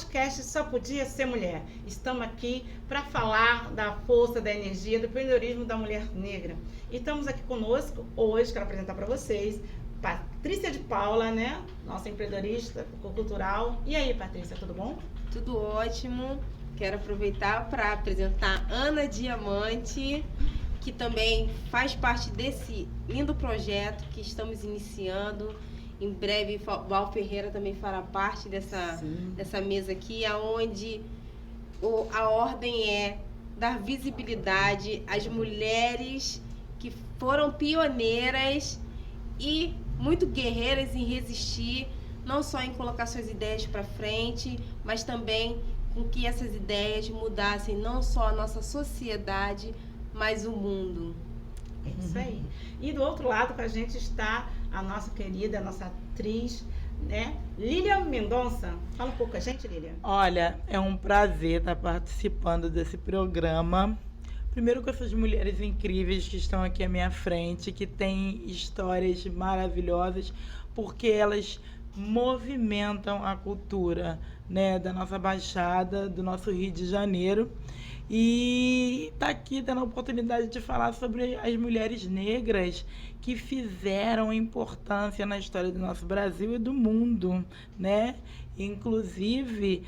podcast Só Podia Ser Mulher. Estamos aqui para falar da força, da energia, do empreendedorismo da mulher negra. E estamos aqui conosco hoje, quero apresentar para vocês, Patrícia de Paula, né? Nossa empreendedorista cultural. E aí, Patrícia, tudo bom? Tudo ótimo. Quero aproveitar para apresentar Ana Diamante, que também faz parte desse lindo projeto que estamos iniciando. Em breve, Val Ferreira também fará parte dessa mesa aqui, onde a ordem é dar visibilidade às mulheres que foram pioneiras e muito guerreiras em resistir, não só em colocar suas ideias para frente, mas também com que essas ideias mudassem não só a nossa sociedade, mas o mundo. É isso aí. E do outro lado com a gente está a nossa querida, a nossa atriz, né? Lilian Mendonça. Fala um pouco com a gente, Lilian. Olha, é um prazer estar participando desse programa. Primeiro com essas mulheres incríveis que estão aqui à minha frente, que têm histórias maravilhosas, porque elas movimentam a cultura, né, da nossa Baixada, do nosso Rio de Janeiro. E está aqui tendo a oportunidade de falar sobre as mulheres negras que fizeram importância na história do nosso Brasil e do mundo, né? Inclusive,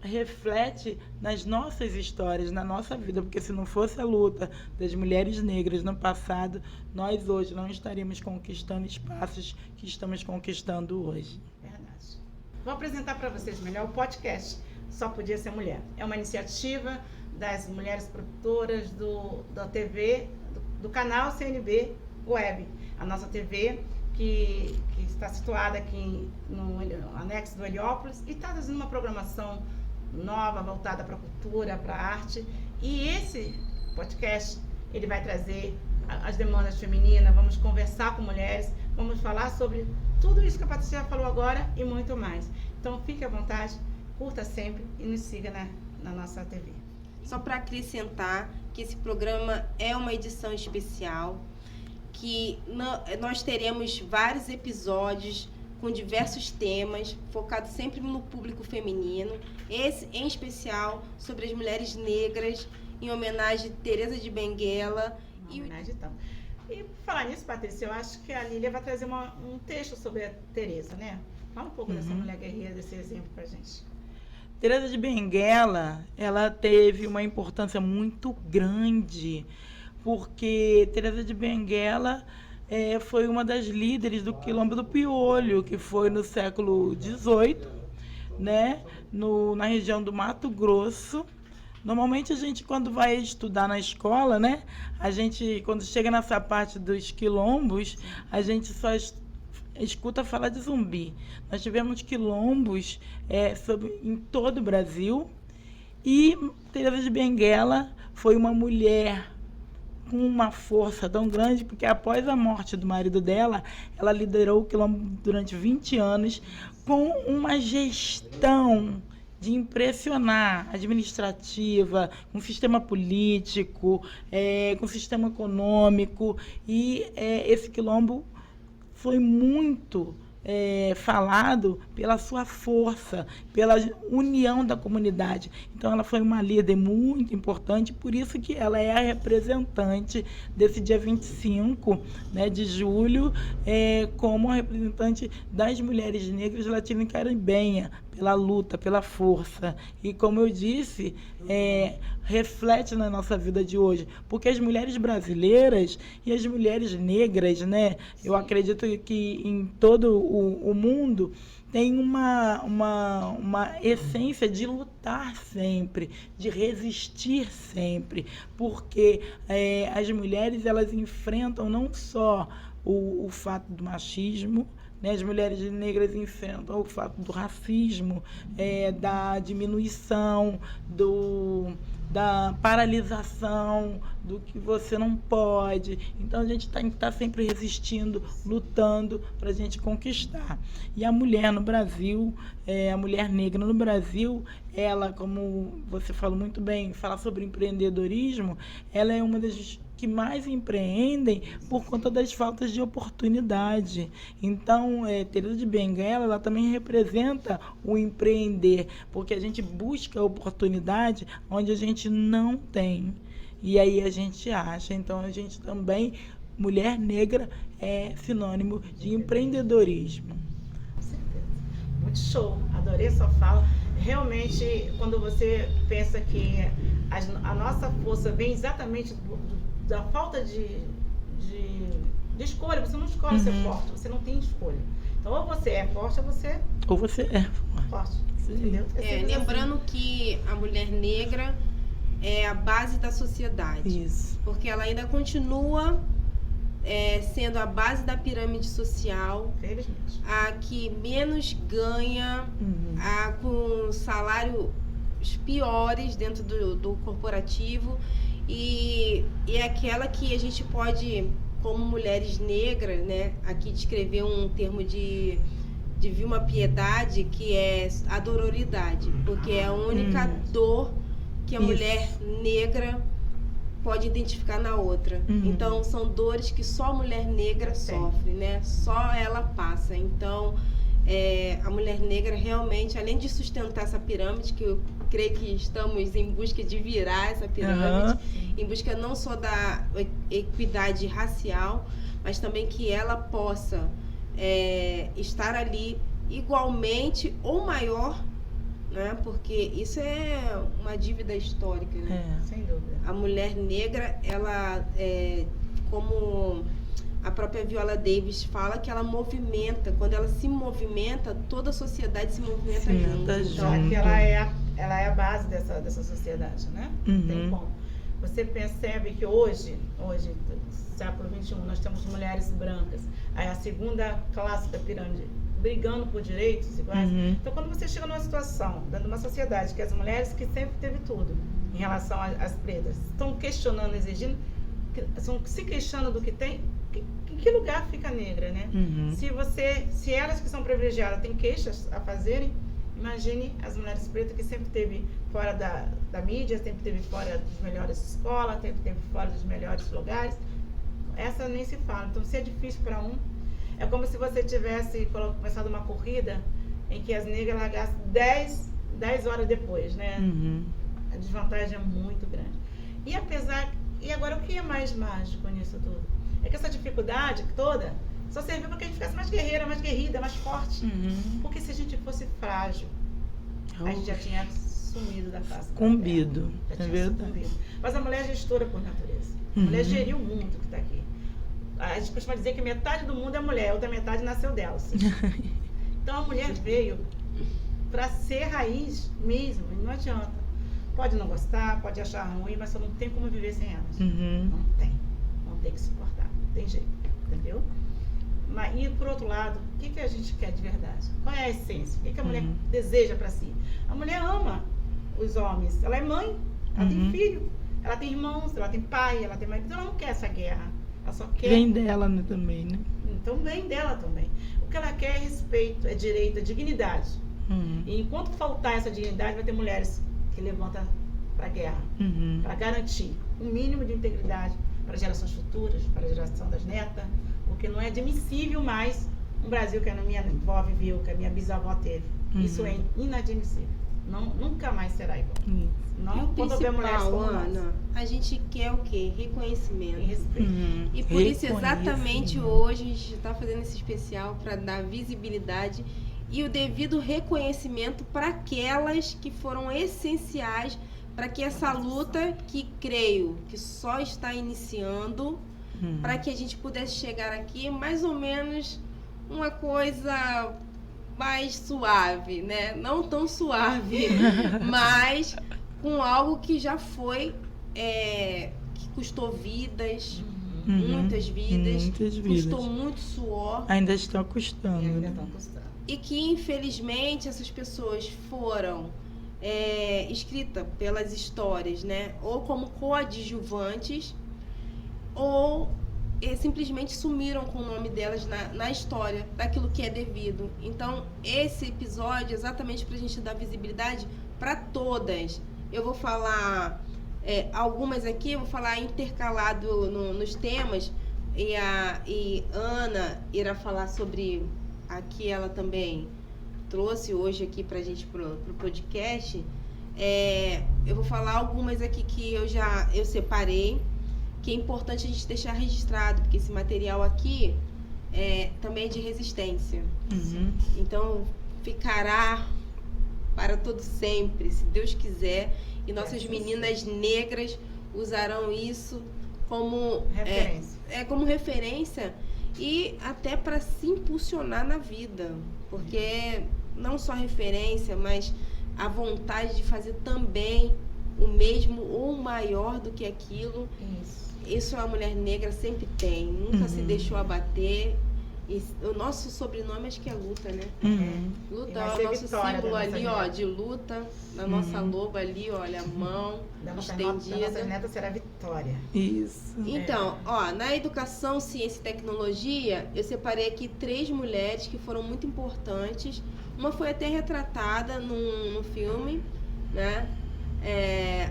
reflete nas nossas histórias, na nossa vida, porque se não fosse a luta das mulheres negras no passado, nós hoje não estaríamos conquistando espaços que estamos conquistando hoje. Verdade. Vou apresentar para vocês melhor o podcast Só Podia Ser Mulher. É uma iniciativa das mulheres produtoras da TV, do canal CNB Web, a nossa TV que está situada aqui no anexo do Heliópolis e está fazendo uma programação nova, voltada para a cultura, para a arte. E esse podcast, ele vai trazer as demandas femininas, vamos conversar com mulheres, vamos falar sobre tudo isso que a Patrícia já falou agora e muito mais. Então fique à vontade, curta sempre e nos siga na nossa TV. Só para acrescentar que esse programa é uma edição especial, que nós teremos vários episódios com diversos temas, focados sempre no público feminino. Esse, em especial, sobre as mulheres negras, em homenagem a Teresa de Benguela. E por falar nisso, Patrícia, eu acho que a Lília vai trazer um texto sobre a Teresa, né? Fala um pouco dessa mulher guerreira, desse exemplo pra gente. Teresa de Benguela, ela teve uma importância muito grande, porque Teresa de Benguela foi uma das líderes do Quilombo do Piolho, que foi no século XVIII, né, na região do Mato Grosso. Normalmente a gente, quando vai estudar na escola, né, a gente, quando chega nessa parte dos quilombos, a gente só escuta falar de Zumbi. Nós tivemos quilombos em todo o Brasil, e Teresa de Benguela foi uma mulher com uma força tão grande, porque após a morte do marido dela, ela liderou o quilombo durante 20 anos com uma gestão de impressionar, administrativa, com sistema político, com sistema econômico, e esse quilombo foi muito falado pela sua força, pela união da comunidade. Então ela foi uma líder muito importante, por isso que ela é a representante desse dia 25, né, de julho, como a representante das mulheres negras latino-caribenhas, pela luta, pela força. E como eu disse, reflete na nossa vida de hoje, porque as mulheres brasileiras e as mulheres negras, né, eu acredito que em todo o mundo tem uma essência de lutar sempre, de resistir sempre, porque as mulheres, elas enfrentam não só o fato do machismo, né? As mulheres negras enfrentam o fato do racismo, da diminuição, da paralisação, do que você não pode. Então a gente tem que estar sempre resistindo, lutando para a gente conquistar. E a mulher no Brasil, a mulher negra no Brasil, ela, como você falou muito bem, falar sobre empreendedorismo, ela é uma das que mais empreendem por conta das faltas de oportunidade. Então, Teresa de Benguela, ela também representa o empreender, porque a gente busca oportunidade onde a gente não tem. E aí a gente acha. Então, a gente também, mulher negra, é sinônimo de empreendedorismo. Com certeza. Muito show. Adorei sua fala. Realmente, quando você pensa que a nossa força vem exatamente da falta de escolha, você não escolhe ser forte, você não tem escolha. Então, ou você é forte, ou você é forte. Entendeu? Lembrando que a mulher negra é a base da sociedade. Isso. Porque ela ainda continua sendo a base da pirâmide social, a que menos ganha, a com salários piores dentro do corporativo, e é aquela que a gente pode, como mulheres negras, né, aqui descrever um termo de Vilma Piedade, que é a dororidade, porque é a única dor que a mulher negra pode identificar na outra. Então, são dores que só a mulher negra sofre, né? Só ela passa. Então, a mulher negra realmente, além de sustentar essa pirâmide, que eu creio que estamos em busca de virar essa pirâmide, em busca não só da equidade racial, mas também que ela possa estar ali igualmente ou maior, né? Porque isso é uma dívida histórica, né? Sem dúvida. A mulher negra, ela, como a própria Viola Davis fala, que ela movimenta. Quando ela se movimenta, toda a sociedade se movimenta junto. Então, aqui ela é a base dessa sociedade, né? Não tem como. Você percebe que hoje, século XXI, nós temos mulheres brancas. Aí a segunda classe da pirâmide, brigando por direitos iguais. Então, quando você chega numa situação, dentro de uma sociedade, que as mulheres que sempre teve tudo, em relação às pretas, estão questionando, exigindo, estão se queixando do que tem, em que lugar fica a negra, né? Se elas que são privilegiadas têm queixas a fazerem, imagine as mulheres pretas que sempre teve fora da mídia, sempre teve fora das melhores escolas, sempre teve fora dos melhores lugares. Essa nem se fala. Então, se é difícil para um, é como se você tivesse começado uma corrida em que as negras largassem 10 horas depois, né? A desvantagem é muito grande. E agora, o que é mais mágico nisso tudo? É que essa dificuldade toda só serviu para que a gente ficasse mais guerreira, mais guerrida, mais forte. Porque se a gente fosse frágil, a gente já tinha sumido da face. Sucumbido, é verdade. Sucumbido. Mas a mulher é gestora por natureza. A mulher geriu o mundo que está aqui. A gente costuma dizer que metade do mundo é mulher, a outra metade nasceu dela. Então a mulher veio para ser raiz mesmo, e não adianta. Pode não gostar, pode achar ruim, mas só não tem como viver sem elas. Não tem que suportar, não tem jeito, entendeu? Mas, e por outro lado, o que a gente quer de verdade? Qual é a essência? O que a mulher deseja para si? A mulher ama os homens, ela é mãe, ela tem filho, ela tem irmãos, ela tem pai, ela tem marido, então ela não quer essa guerra. Ela só quer... Vem dela, né, também, né? Então vem dela também. O que ela quer é respeito, é direito, é dignidade. E enquanto faltar essa dignidade, vai ter mulheres que levantam para a guerra, para garantir um mínimo de integridade para gerações futuras, para a geração das netas, porque não é admissível mais um Brasil que a minha avó viveu, que a minha bisavó teve. Isso é inadmissível. Nunca mais será igual. Não quando houver mulheres como Ana, a gente quer o quê? Reconhecimento. E respeito. E por isso, exatamente hoje, a gente está fazendo esse especial para dar visibilidade e o devido reconhecimento para aquelas que foram essenciais para que essa luta, que creio que só está iniciando, para que a gente pudesse chegar aqui mais ou menos uma coisa mais suave, né? Não tão suave, mas com algo que já foi, que custou vidas, muitas vidas, custou muito suor. Ainda estão custando. E que, infelizmente, essas pessoas foram escritas pelas histórias, né? Ou como coadjuvantes, ou simplesmente sumiram com o nome delas na história, daquilo que é devido. Então, esse episódio é exatamente para a gente dar visibilidade para todas. Eu vou falar Algumas aqui eu vou falar intercalado nos temas, e Ana irá falar sobre, aqui ela também trouxe hoje aqui pra gente pro podcast. Eu vou falar algumas aqui que eu separei, que é importante a gente deixar registrado, porque esse material aqui também é de resistência. Uhum. Então ficará para todo sempre, se Deus quiser, e nossas meninas negras usarão isso como referência. Como referência, e até para se impulsionar na vida, porque não só referência, mas a vontade de fazer também o mesmo ou maior do que aquilo. Isso a mulher negra sempre tem, nunca se deixou abater. E o nosso sobrenome acho que é Luta, né? Luta é o nosso símbolo ali, ó, de luta. Na nossa logo ali, olha, a mão estendida. Da nossa neta será Vitória. Isso. Então, na educação, ciência e tecnologia, eu separei aqui 3 mulheres que foram muito importantes. Uma foi até retratada no filme, né?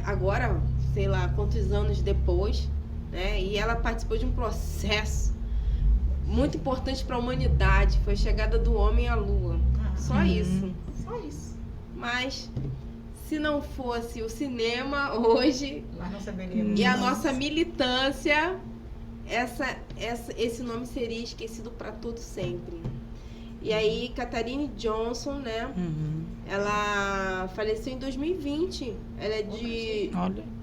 Agora, sei lá, quantos anos depois, né? E ela participou de um processo muito importante para a humanidade, foi a chegada do homem à Lua. Só isso. Só isso. Mas se não fosse o cinema hoje Nós não saberíamos. e a nossa militância, esse nome seria esquecido para todo sempre. E aí, Katharine Johnson, né? Ela faleceu em 2020. Ela é de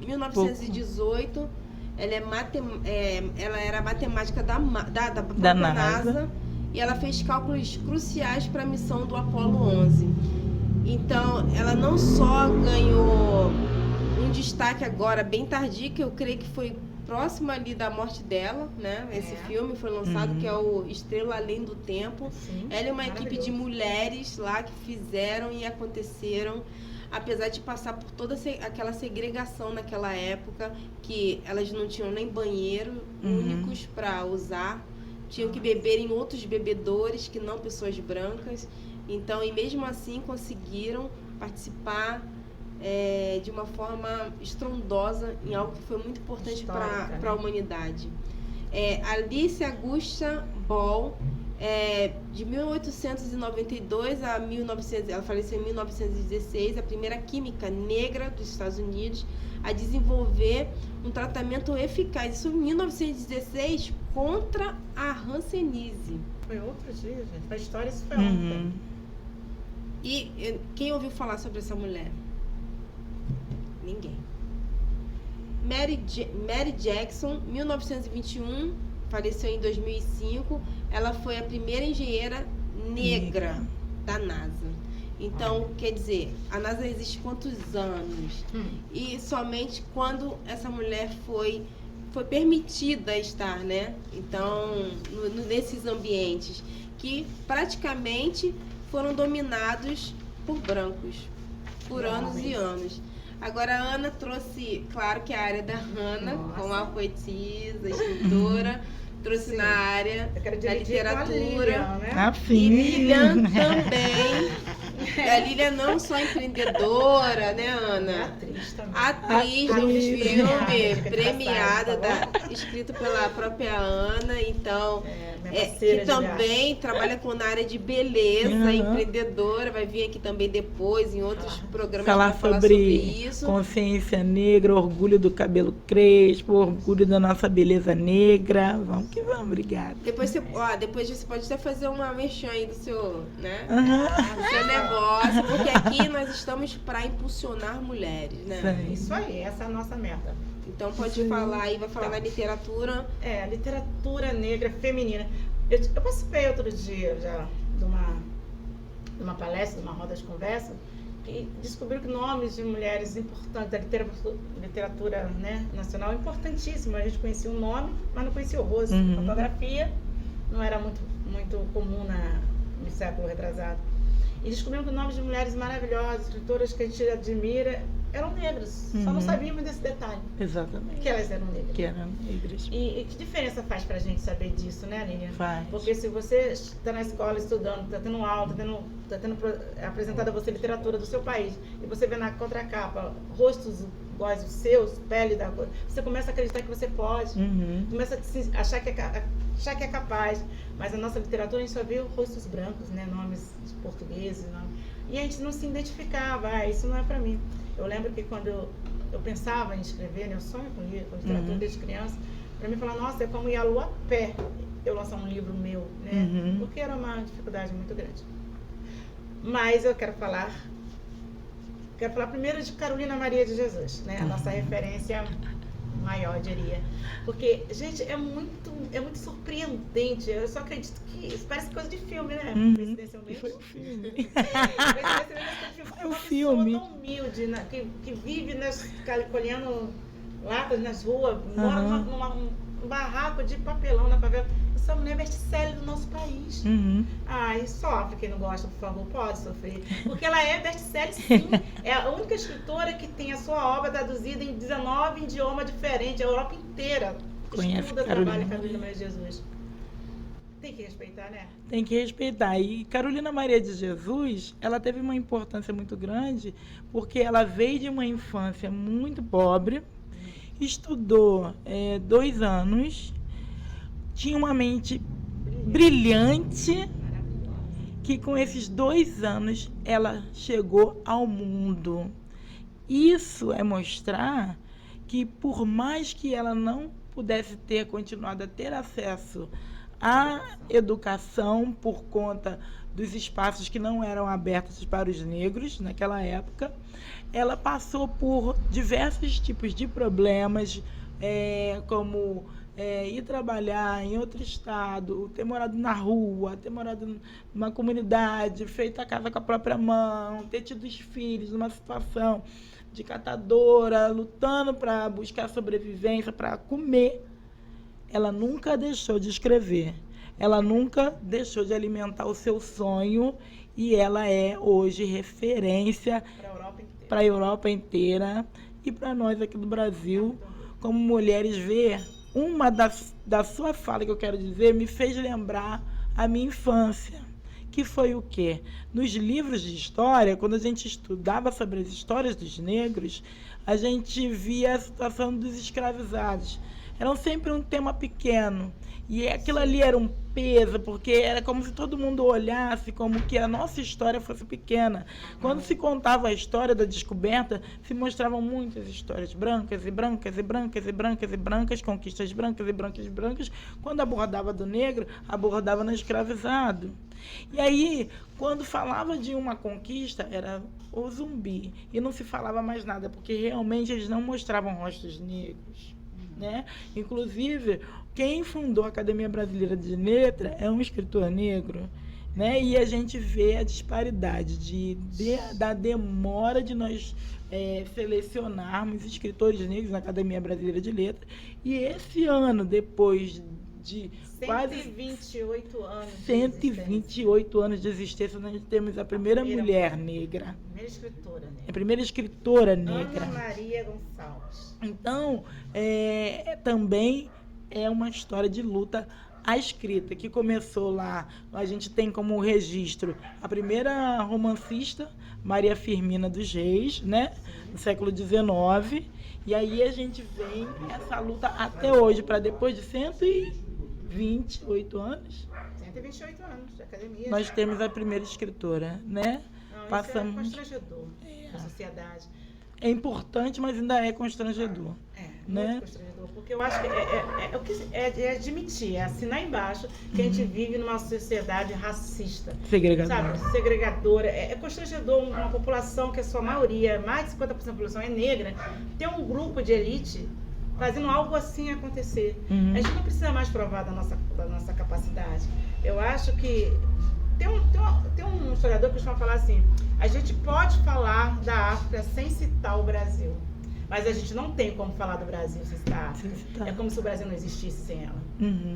1918. Ela era matemática da própria NASA, e ela fez cálculos cruciais para a missão do Apollo 11. Então, ela não só ganhou um destaque agora bem tardio, que eu creio que foi próximo ali da morte dela, né? Esse filme foi lançado, que é o Estrela Além do Tempo. Sim, ela é uma equipe de mulheres lá que fizeram e aconteceram. Apesar de passar por toda aquela segregação naquela época, que elas não tinham nem banheiro únicos para usar, tinham que beber em outros bebedouros que não pessoas brancas. Então, e mesmo assim conseguiram participar de uma forma estrondosa em algo que foi muito importante para a humanidade. Alice Augusta Ball, de 1892 a 1900, ela faleceu em 1916, a primeira química negra dos Estados Unidos a desenvolver um tratamento eficaz, isso em 1916, contra a hanseníase. Foi outro dia, gente. A história isso foi ontem. E quem ouviu falar sobre essa mulher? Ninguém. Mary Jackson, 1921, faleceu em 2005. Ela foi a primeira engenheira negra da NASA. Então, quer dizer, a NASA existe quantos anos? E somente quando essa mulher foi permitida estar, né? Então, nesses ambientes que praticamente foram dominados por brancos, por anos e anos. Agora, a Ana trouxe, claro que a área da Ana, como a poetisa, escritora, trouxe na área da literatura. Lilian, né? E Lilian também. A Lilian não só empreendedora, né, Ana? Atriz também. Atriz do filme, premiada, escrito pela própria Ana, então, que também trabalha na área de beleza, empreendedora, vai vir aqui também depois, em outros programas, falar sobre isso. Consciência negra, orgulho do cabelo crespo, orgulho da nossa beleza negra. Vamos que vamos, obrigada. Depois você pode até fazer uma merchan aí do seu, né? Do seu negócio, porque aqui nós estamos para impulsionar mulheres, né? Isso aí, essa é a nossa meta. Então pode falar aí, vai falar da literatura. A literatura negra feminina. Eu participei outro dia já de uma palestra, de uma roda de conversa, e descobriram que nomes de mulheres importantes da literatura, né, nacional, importantíssimo. A gente conhecia o nome, mas não conhecia o rosto. Fotografia não era muito comum no século retrasado. E descobriram que nomes de mulheres maravilhosas, escritoras que a gente admira, eram negras. Só não sabíamos desse detalhe, Exatamente. que elas eram negras. Que eram negras. E que diferença faz pra gente saber disso, né, Lilian? Faz. Porque se você está na escola estudando, está tendo aula, está tendo apresentada a você literatura do seu país, e você vê na contracapa rostos iguais os seus, pele da cor, você começa a acreditar que você pode, começa a achar que é capaz. Mas a nossa literatura a gente só viu rostos brancos, né, nomes portugueses, e a gente não se identificava, isso não é pra mim. Eu lembro que quando eu pensava em escrever, né, eu sonho com literatura desde criança, pra mim falar, nossa, é como ir à lua a pé, eu lançar um livro meu, né, porque era uma dificuldade muito grande. Mas eu quero falar primeiro de Carolina Maria de Jesus, né, a nossa referência maior, eu diria. Porque, gente, é muito surpreendente. Eu só acredito que isso parece coisa de filme, né? Coincidencialmente. Foi um filme. Foi um filme. Uma pessoa tão humilde, né? que vive colhendo latas nas ruas, mora num barraco de papelão na favela. Essa mulher é best-seller do nosso país. E sofre quem não gosta, por favor, pode sofrer. Porque ela é best-seller, sim. É a única escritora que tem a sua obra traduzida em 19 idiomas diferentes, a Europa inteira. Conhece Estuda, trabalha Carolina Maria de Jesus. Tem que respeitar, né? Tem que respeitar. E Carolina Maria de Jesus, ela teve uma importância muito grande, porque ela veio de uma infância muito pobre, estudou 2 anos, tinha uma mente brilhante, que com esses 2 anos ela chegou ao mundo. Isso é mostrar que, por mais que ela não pudesse ter continuado a ter acesso à educação por conta dos espaços que não eram abertos para os negros naquela época, ela passou por diversos tipos de problemas, como ir trabalhar em outro estado, ter morado na rua, ter morado numa comunidade, feito a casa com a própria mão, ter tido os filhos numa situação de catadora, lutando para buscar sobrevivência, para comer. Ela nunca deixou de escrever, ela nunca deixou de alimentar o seu sonho, e ela é hoje referência para a Europa inteira e para nós aqui do Brasil, como mulheres. Ver uma da sua fala, que eu quero dizer, me fez lembrar a minha infância, que foi o quê? Nos livros de história, quando a gente estudava sobre as histórias dos negros, a gente via a situação dos escravizados. Era sempre um tema pequeno, e aquilo ali era um peso, porque era como se todo mundo olhasse como que a nossa história fosse pequena. Quando se contava a história da descoberta, se mostravam muitas histórias brancas e brancas e brancas e brancas e brancas, conquistas brancas e brancas e brancas. Quando abordava do negro, abordava no escravizado. E aí, quando falava de uma conquista, era o zumbi, e não se falava mais nada, porque realmente eles não mostravam rostos negros, né? Inclusive, quem fundou a Academia Brasileira de Letras é um escritor negro, né? E a gente vê a disparidade da demora de nós selecionarmos escritores negros na Academia Brasileira de Letras. E esse ano, depois de 128 anos. 128 anos de existência, nós temos a primeira mulher negra. Primeira escritora negra. A primeira escritora negra. Ana Maria Gonçalves. Então, também é uma história de luta à escrita, que começou lá. A gente tem como registro a primeira romancista, Maria Firmina dos Reis, né? No século XIX. E aí a gente vem essa luta até hoje, para depois de 128 anos. 128 anos de academia. Nós temos a primeira escritora, né? Não, Passamos... isso é constrangedor na sociedade. É importante, mas ainda é constrangedor. Muito né? constrangedor, porque eu acho que é admitir, é assinar embaixo que a gente vive numa sociedade racista. Segregadora. Sabe? Segregadora. É constrangedor uma população que a sua maioria, mais de 50% da população é negra, ter um grupo de elite fazendo algo assim acontecer. A gente não precisa mais provar da nossa capacidade. Eu acho que tem um historiador que costuma falar assim: a gente pode falar da África sem citar o Brasil, mas a gente não tem como falar do Brasil sem citar a África. É como se o Brasil não existisse sem ela.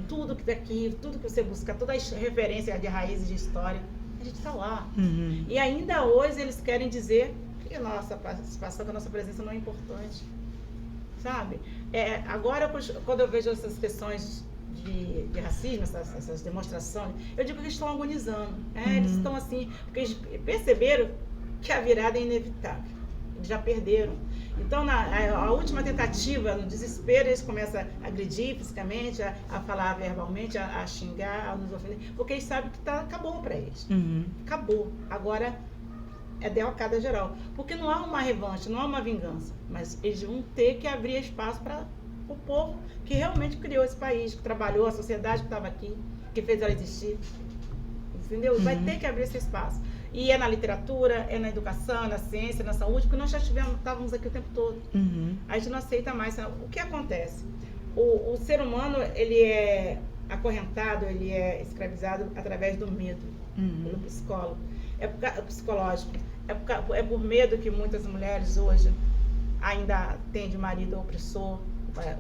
Tudo que daqui, tudo que você busca, toda a referência de raízes de história, a gente está lá. E ainda hoje eles querem dizer, que a nossa participação, que a nossa presença não é importante? Sabe? Agora, quando eu vejo essas questões de racismo, essas demonstrações, eu digo que eles estão agonizando. Eles estão assim, porque eles perceberam que a virada é inevitável. Eles já perderam. Então, a última tentativa, no desespero, eles começam a agredir fisicamente, a falar verbalmente, a xingar, a nos ofender, porque eles sabem que acabou para eles. Acabou. Agora é derrocada geral. Porque não há uma revanche, não há uma vingança, mas eles vão ter que abrir espaço para o povo que realmente criou esse país, que trabalhou, a sociedade que estava aqui, que fez ela existir. Entendeu? Vai ter que abrir esse espaço. E é na literatura, é na educação, na ciência, na saúde, porque nós já estávamos aqui o tempo todo. A gente não aceita mais. O que acontece? O ser humano, ele é acorrentado, ele é escravizado através do medo, pelo psicólogo. Psicológico. É por medo que muitas mulheres hoje ainda têm de marido opressor,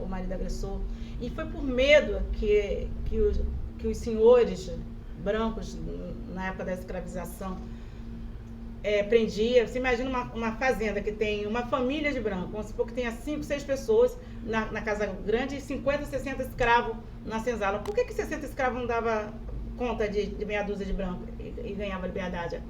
o marido agressor. E foi por medo que os senhores brancos, na época da escravização, prendia. Você imagina uma fazenda que tem uma família de brancos, vamos supor que tenha 5, 6 pessoas na casa grande e 50, 60 escravos na senzala. Por que 60 escravos não dava conta de meia dúzia de brancos e ganhava liberdade?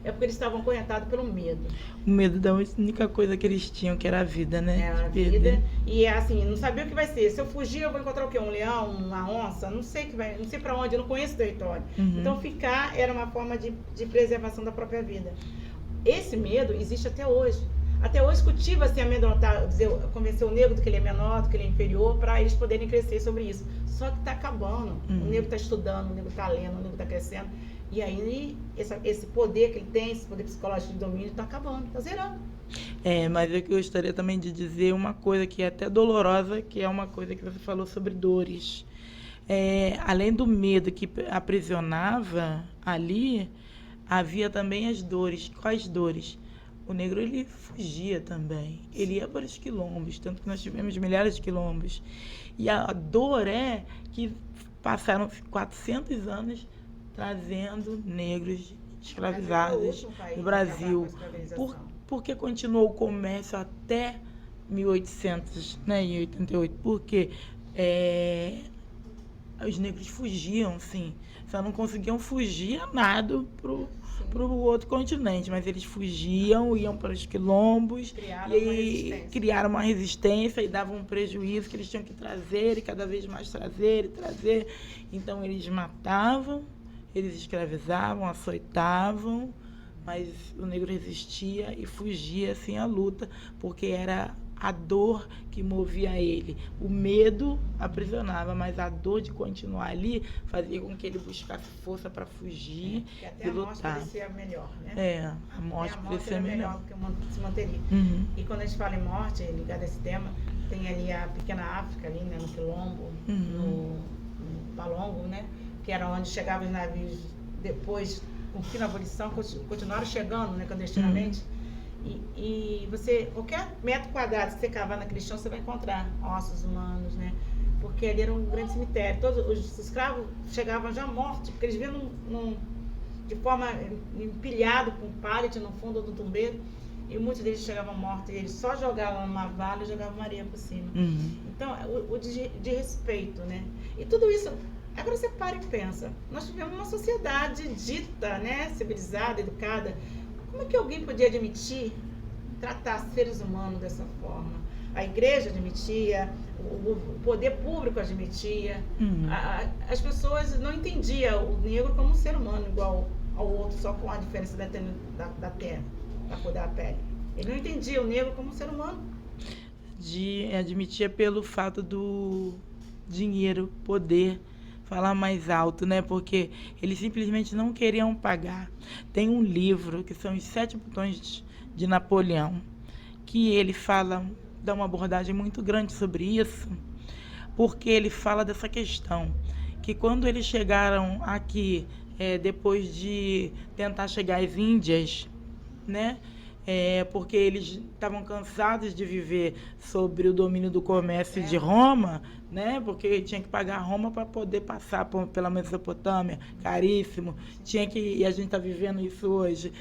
É porque eles estavam acorrentados pelo medo. O medo da única coisa que eles tinham, que era a vida, né? A vida. E assim, não sabia o que vai ser. Se eu fugir, eu vou encontrar o quê? Um leão, uma onça? Não sei não sei para onde, eu não conheço o território. Então ficar era uma forma de preservação da própria vida. Esse medo existe até hoje. Até hoje cultiva-se amedrontar, convencer o negro do que ele é menor, do que ele é inferior, para eles poderem crescer sobre isso. Só que está acabando. O negro está estudando, o negro está lendo, o negro está crescendo. E aí, esse poder que ele tem, esse poder psicológico de domínio, está acabando, está zerando. Mas eu gostaria também de dizer uma coisa que é até dolorosa, que é uma coisa que você falou sobre dores. Além do medo que aprisionava ali, havia também as dores. Quais dores? O negro, ele fugia também. Ele ia para os quilombos, tanto que nós tivemos milhares de quilombos. E a dor é que passaram 400 anos trazendo negros escravizados no Brasil. Por que continuou o comércio até 1800, né, em 88? Porque os negros fugiam, sim. Só não conseguiam fugir a nado para o outro continente, mas eles fugiam, iam para os quilombos, criaram uma resistência e davam um prejuízo que eles tinham que trazer, e cada vez mais trazer. Então eles matavam, eles escravizavam, açoitavam, mas o negro resistia e fugia assim à luta, porque era a dor que movia ele. O medo aprisionava, mas a dor de continuar ali fazia com que ele buscasse força para fugir e lutar. Até a morte parecia melhor, né? A morte parecia melhor do que se manteria. E quando a gente fala em morte, ligado a esse tema, tem ali a pequena África, ali, né, no Quilombo, no Balongo, né? Que era onde chegavam os navios depois, com o fim da abolição, continuaram chegando, né, clandestinamente. E você, qualquer metro quadrado que você cavar naquele chão, você vai encontrar ossos humanos, né? Porque ali era um grande cemitério. Todos os escravos chegavam já mortos, porque eles vinham de forma empilhado com pallet no fundo do tumbeiro, e muitos deles chegavam mortos, e eles só jogavam numa vala e jogavam areia por cima. Então, o de respeito, né? E tudo isso, agora você para e pensa, nós tivemos uma sociedade dita, né, civilizada, educada. Como é que alguém podia admitir tratar seres humanos dessa forma? A igreja admitia, o poder público admitia, as pessoas não entendiam o negro como um ser humano igual ao outro, só com a diferença da terra, da cor da pele. Ele não entendia o negro como um ser humano. Admitia pelo fato do dinheiro, poder falar mais alto, né? Porque eles simplesmente não queriam pagar. Tem um livro que são os 7 botões de Napoleão, que ele dá uma abordagem muito grande sobre isso, porque ele fala dessa questão, que quando eles chegaram aqui, depois de tentar chegar às Índias, né? Porque eles estavam cansados de viver sobre o domínio do comércio de Roma, né? Porque tinha que pagar Roma para poder passar pela Mesopotâmia, caríssimo. E a gente está vivendo isso hoje.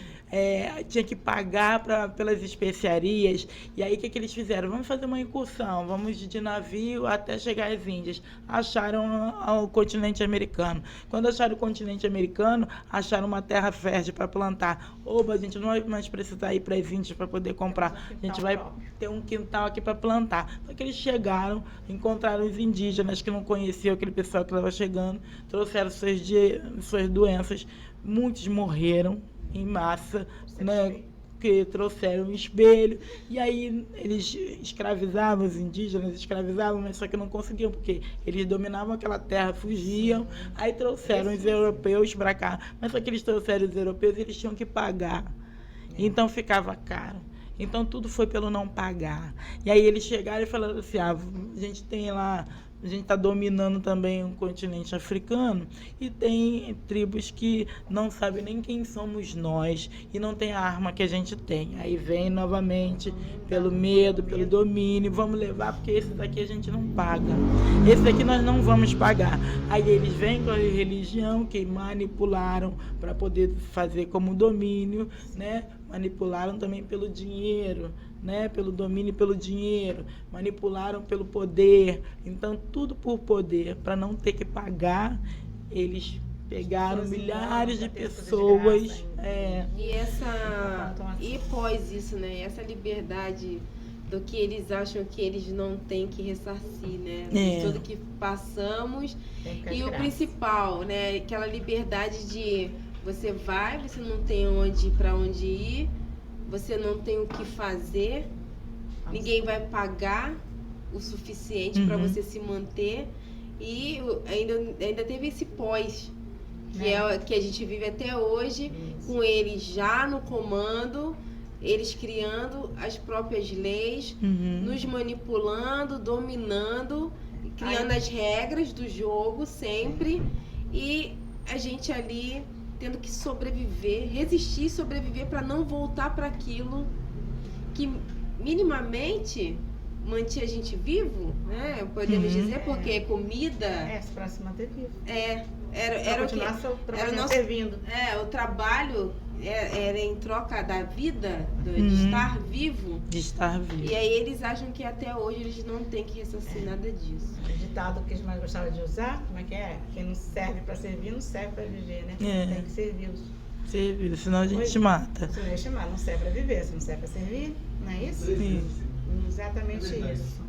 tinha que pagar pelas especiarias. E aí o que eles fizeram? Vamos fazer uma incursão, vamos de navio até chegar às Índias. Acharam o continente americano. Quando acharam o continente americano, acharam uma terra fértil para plantar. Oba, a gente não vai mais precisar ir para as Índias para poder comprar. A gente vai ter um quintal aqui para plantar. Só que eles chegaram, encontraram os indígenas que não conheciam aquele pessoal que estava chegando, trouxeram suas doenças. Muitos morreram em massa, né? Que trouxeram um espelho, e aí eles escravizavam os indígenas, mas só que não conseguiam, porque eles dominavam aquela terra, fugiam, aí trouxeram os europeus para cá, mas só que eles trouxeram os europeus e eles tinham que pagar, então ficava caro. Então tudo foi pelo não pagar. E aí eles chegaram e falaram assim, a gente tem lá, a gente está dominando também o continente africano e tem tribos que não sabem nem quem somos nós e não tem a arma que a gente tem. Aí vem novamente pelo medo, pelo domínio, vamos levar porque esse daqui a gente não paga. Esse daqui nós não vamos pagar. Aí eles vêm com a religião que manipularam para poder fazer como domínio, né? Manipularam também pelo dinheiro, né? Pelo domínio, pelo dinheiro, manipularam pelo poder, então tudo por poder, para não ter que pagar, eles pegaram milhares de pessoas. E pós isso, né? Essa liberdade do que eles acham que eles não têm que ressarcir, né? Tudo que passamos. E o principal, né? Aquela liberdade de você vai, você não tem para onde ir, você não tem o que fazer, ninguém vai pagar o suficiente para você se manter, e ainda teve esse pós, que a gente vive até hoje, com eles já no comando, eles criando as próprias leis, nos manipulando, dominando, criando as regras do jogo sempre, e a gente ali tendo que sobreviver, resistir e sobreviver para não voltar para aquilo que minimamente mantinha a gente vivo, né? Podemos dizer, porque comida... para se manter vivo. Era o que... Era o nosso servindo. O trabalho era em troca da vida, de estar vivo. De estar vivo. E aí eles acham que até hoje eles não têm que ressarcir nada disso. O ditado que eles mais gostavam de usar, como é que é? Quem não serve para servir, não serve para viver, né? Tem que servi-los. Servir, senão a gente mata. Senão a gente mata, não serve para viver, se não serve para servir, não é isso? Exatamente isso.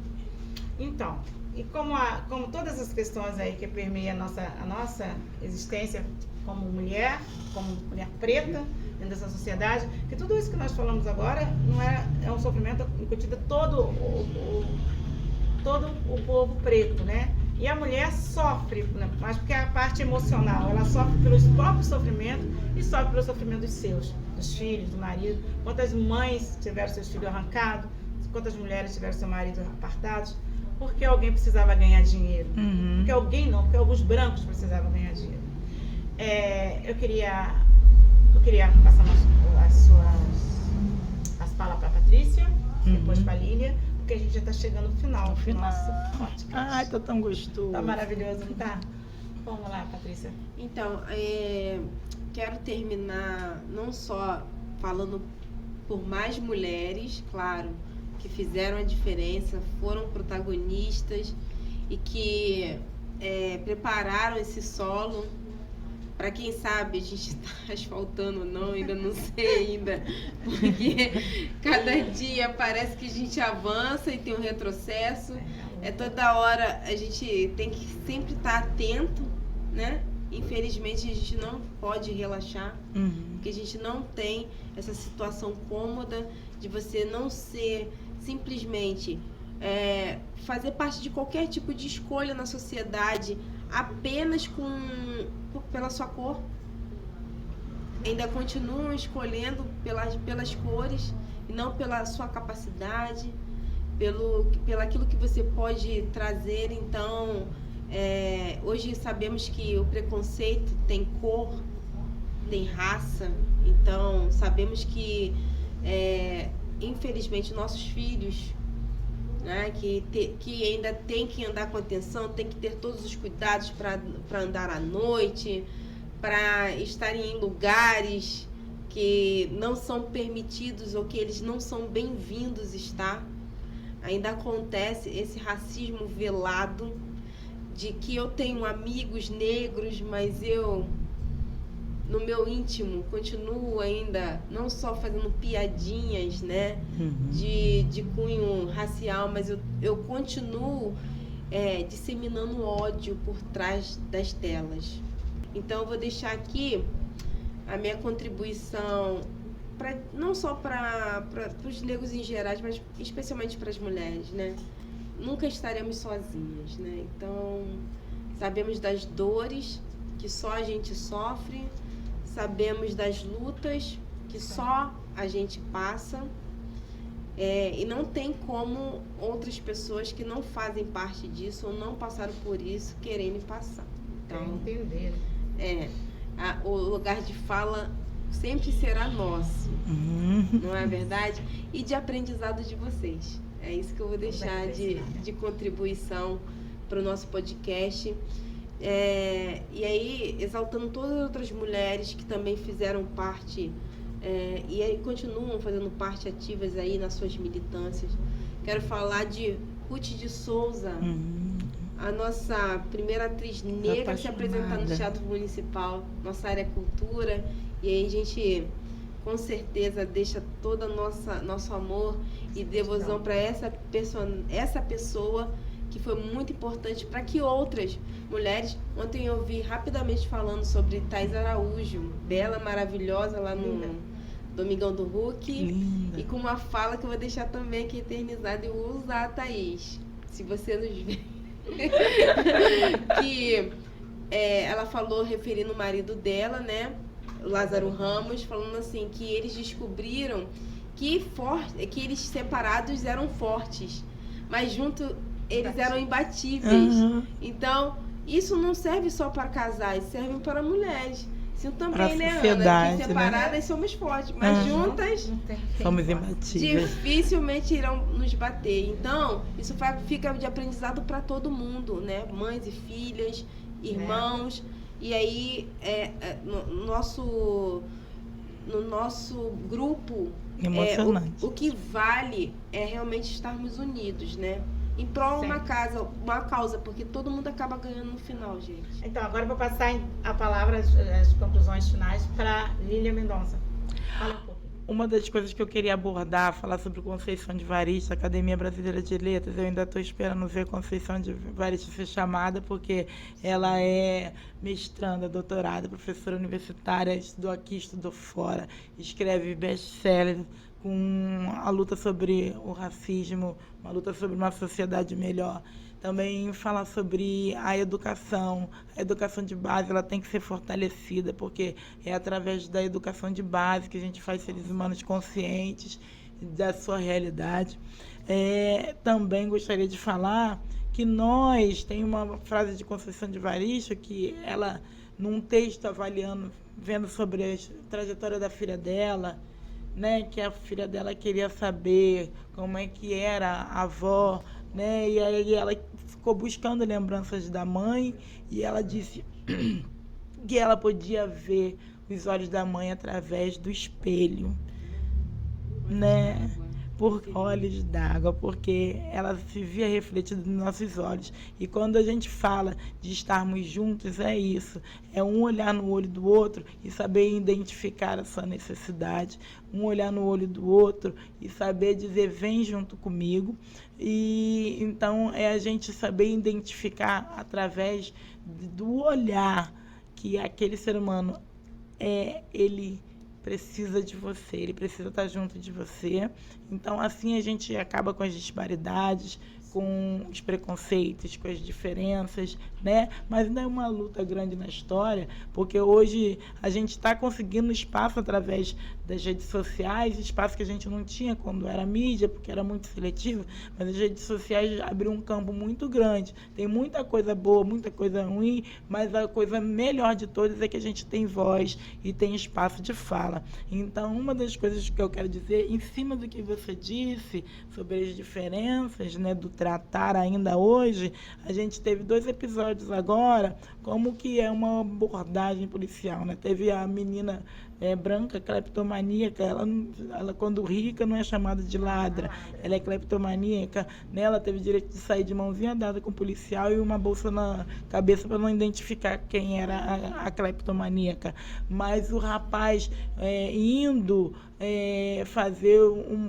Então, e como todas as questões aí que permeiam a nossa existência como mulher preta dentro dessa sociedade, que tudo isso que nós falamos agora não é um sofrimento incutido a todo o povo preto, né? E a mulher sofre, né? Mas porque a parte emocional, ela sofre pelos próprios sofrimentos e sofre pelo sofrimento dos filhos, do marido. Quantas mães tiveram seus filhos arrancados, quantas mulheres tiveram seu marido apartados, porque alguém precisava ganhar dinheiro. Porque alguns brancos precisavam ganhar dinheiro. Eu queria passar as palavras para a Patrícia, depois para a Lília, porque a gente já está chegando no final do nosso podcast. Ai, tá tão gostoso. Tá maravilhoso, não tá? Vamos lá, Patrícia. Então, quero terminar não só falando por mais mulheres, claro, que fizeram a diferença, foram protagonistas e que prepararam esse solo. Para quem sabe, a gente está asfaltando ou não, ainda não sei ainda, porque cada dia parece que a gente avança e tem um retrocesso. Toda hora a gente tem que sempre estar atento, né? Infelizmente a gente não pode relaxar, porque a gente não tem essa situação cômoda de você não ser simplesmente fazer parte de qualquer tipo de escolha na sociedade apenas pela sua cor. Ainda continuam escolhendo pelas cores e não pela sua capacidade, pelo aquilo que você pode trazer. Então, hoje sabemos que o preconceito tem cor, tem raça. Então, sabemos que infelizmente nossos filhos, né, que ainda tem que andar com atenção, tem que ter todos os cuidados para andar à noite, para estarem em lugares que não são permitidos ou que eles não são bem-vindos estar. Ainda acontece esse racismo velado de que eu tenho amigos negros, mas eu, no meu íntimo, continuo ainda não só fazendo piadinhas, né, de cunho racial, mas eu continuo disseminando ódio por trás das telas. Então eu vou deixar aqui a minha contribuição, não só para os negros em geral, mas especialmente para as mulheres, né? Nunca estaremos sozinhas, né? Então, sabemos das dores que só a gente sofre, sabemos das lutas que só a gente passa, e não tem como outras pessoas que não fazem parte disso ou não passaram por isso quererem passar. Então, entender. O lugar de fala sempre será nosso, não é verdade? E de aprendizado de vocês. É isso que eu vou deixar de contribuição para o nosso podcast. E aí, exaltando todas as outras mulheres que também fizeram parte e aí continuam fazendo parte ativas aí nas suas militâncias. Quero falar de Ruth de Souza, a nossa primeira atriz negra a se apresentar no Teatro Municipal, nossa área cultura. E aí a gente, com certeza, deixa todo nosso amor e devoção para essa pessoa que foi muito importante para que outras mulheres... Ontem eu ouvi rapidamente falando sobre Thais Araújo, bela, maravilhosa, lá no Domingão do Hulk. Linda. E com uma fala que eu vou deixar também aqui eternizada, eu vou usar a Thaís, se você nos ver. Que ela falou, referindo o marido dela, né, Lázaro Ramos, falando assim, que eles descobriram que eles separados eram fortes, mas juntos eles eram imbatíveis. Então, isso não serve só para casais, serve para mulheres. Isso também, né, Ana? Que separadas, né, somos fortes, mas juntas somos imbatíveis. Dificilmente irão nos bater. Então, isso fica de aprendizado para todo mundo, né? Mães e filhas, irmãos. E aí, no nosso grupo, o que vale é realmente estarmos unidos, né? Em prol de uma causa, porque todo mundo acaba ganhando no final, gente. Então, agora eu vou passar a palavra, as conclusões finais, para Lília Mendonça. Fala um pouco. Uma das coisas que eu queria abordar, falar sobre Conceição de Evaristo, Academia Brasileira de Letras. Eu ainda estou esperando ver Conceição de Evaristo ser chamada, porque ela é mestranda, doutorada, professora universitária, estudou aqui, estudou fora, escreve best-seller com a luta sobre o racismo, uma luta sobre uma sociedade melhor. Também falar sobre a educação de base, ela tem que ser fortalecida, porque é através da educação de base que a gente faz seres humanos conscientes da sua realidade. Também gostaria de falar que tem uma frase de Conceição de Evaristo, que ela, num texto vendo sobre a trajetória da filha dela, né, que a filha dela queria saber como é que era a avó, né, e aí ela ficou buscando lembranças da mãe, e ela disse que ela podia ver os olhos da mãe através do espelho, né, por olhos d'água, porque ela se via refletida nos nossos olhos. E quando a gente fala de estarmos juntos, é isso, é um olhar no olho do outro e saber identificar a sua necessidade, um olhar no olho do outro e saber dizer, vem junto comigo. E então é a gente saber identificar através do olhar que aquele ser humano ele precisa de você, ele precisa estar junto de você. Então, assim a gente acaba com as disparidades, com os preconceitos, com as diferenças, né? Mas ainda é uma luta grande na história, porque hoje a gente está conseguindo espaço através das redes sociais, espaço que a gente não tinha quando era mídia, porque era muito seletivo, mas as redes sociais abriram um campo muito grande. Tem muita coisa boa, muita coisa ruim, mas a coisa melhor de todas é que a gente tem voz e tem espaço de fala. Então, uma das coisas que eu quero dizer, em cima do que você disse sobre as diferenças, né, do tratar ainda hoje, a gente teve 2 episódios agora, como que é uma abordagem policial, né? Teve a menina branca, cleptomaníaca, ela quando rica não é chamada de ladra, ela é cleptomaníaca, né? Ela teve direito de sair de mãozinha dada com o policial e uma bolsa na cabeça para não identificar quem era a cleptomaníaca. Mas o rapaz indo fazer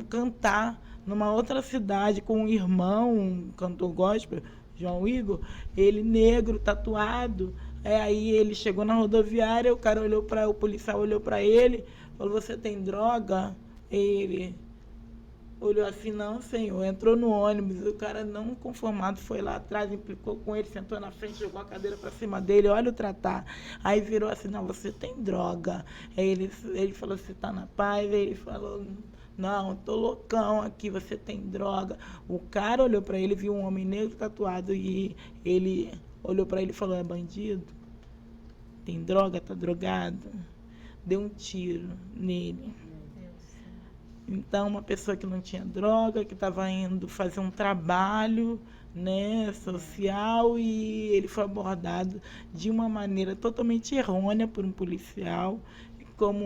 cantar numa outra cidade com um irmão, um cantor gospel, João Igor, ele negro, tatuado. Aí ele chegou na rodoviária, o policial olhou para ele, falou: você tem droga? Ele olhou assim: não, senhor. Entrou no ônibus, o cara não conformado foi lá atrás, implicou com ele, sentou na frente, jogou a cadeira para cima dele, olha o tratar. Aí virou assim: não, você tem droga. Aí ele falou: você tá na paz? Aí ele falou: não, tô loucão aqui, você tem droga. O cara olhou para ele, viu um homem negro tatuado e ele olhou para ele e falou: é bandido? Tem droga? Tá drogado? Deu um tiro nele. Então, uma pessoa que não tinha droga, que estava indo fazer um trabalho, né, social, e ele foi abordado de uma maneira totalmente errônea por um policial, como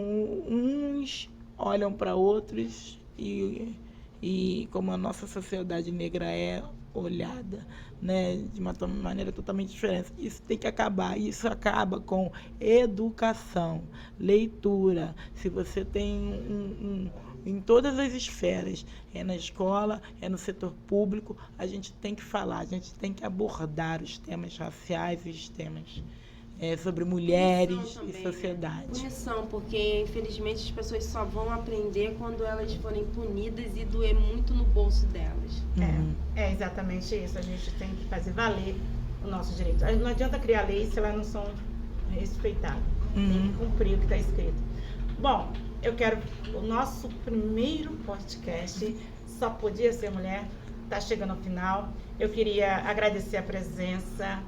uns olham para outros e como a nossa sociedade negra é olhada, né, de uma maneira totalmente diferente. Isso tem que acabar. Isso acaba com educação, leitura. Se você tem em todas as esferas, na escola, no setor público, a gente tem que falar, a gente tem que abordar os temas raciais e os temas sobre mulheres também, e sociedade. Punição, porque infelizmente as pessoas só vão aprender quando elas forem punidas e doer muito no bolso delas. É exatamente isso, a gente tem que fazer valer o nosso direito. Não adianta criar leis se elas não são respeitadas. Tem que cumprir o que está escrito. Bom, eu quero o nosso primeiro podcast, Só Podia Ser Mulher, está chegando ao final. Eu queria agradecer a presença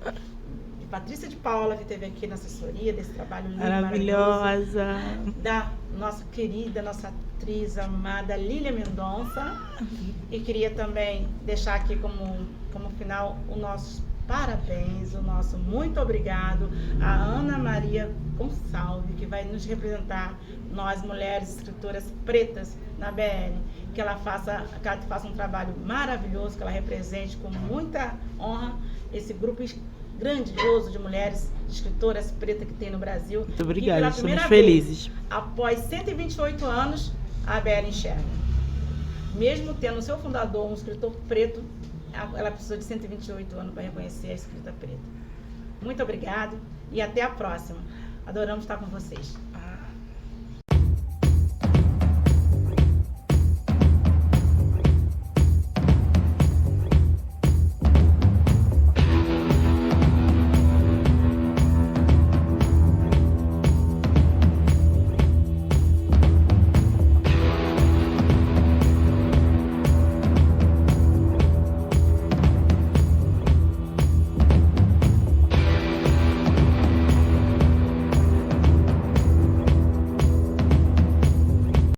de Patrícia de Paula, que esteve aqui na assessoria desse trabalho lindo, maravilhosa, da nossa querida, nossa atriz amada Lília Mendonça. E queria também deixar aqui como final o nosso parabéns, o nosso muito obrigado a Ana Maria Gonçalves, que vai nos representar, nós mulheres escritoras pretas na BL, que ela faça um trabalho maravilhoso, que ela represente com muita honra esse grupo grandioso de mulheres escritoras pretas que tem no Brasil. Muito obrigada, estamos felizes. Após 128 anos, a BL enxerga. Mesmo tendo seu fundador um escritor preto, ela precisou de 128 anos para reconhecer a escrita preta. Muito obrigado e até a próxima. Adoramos estar com vocês.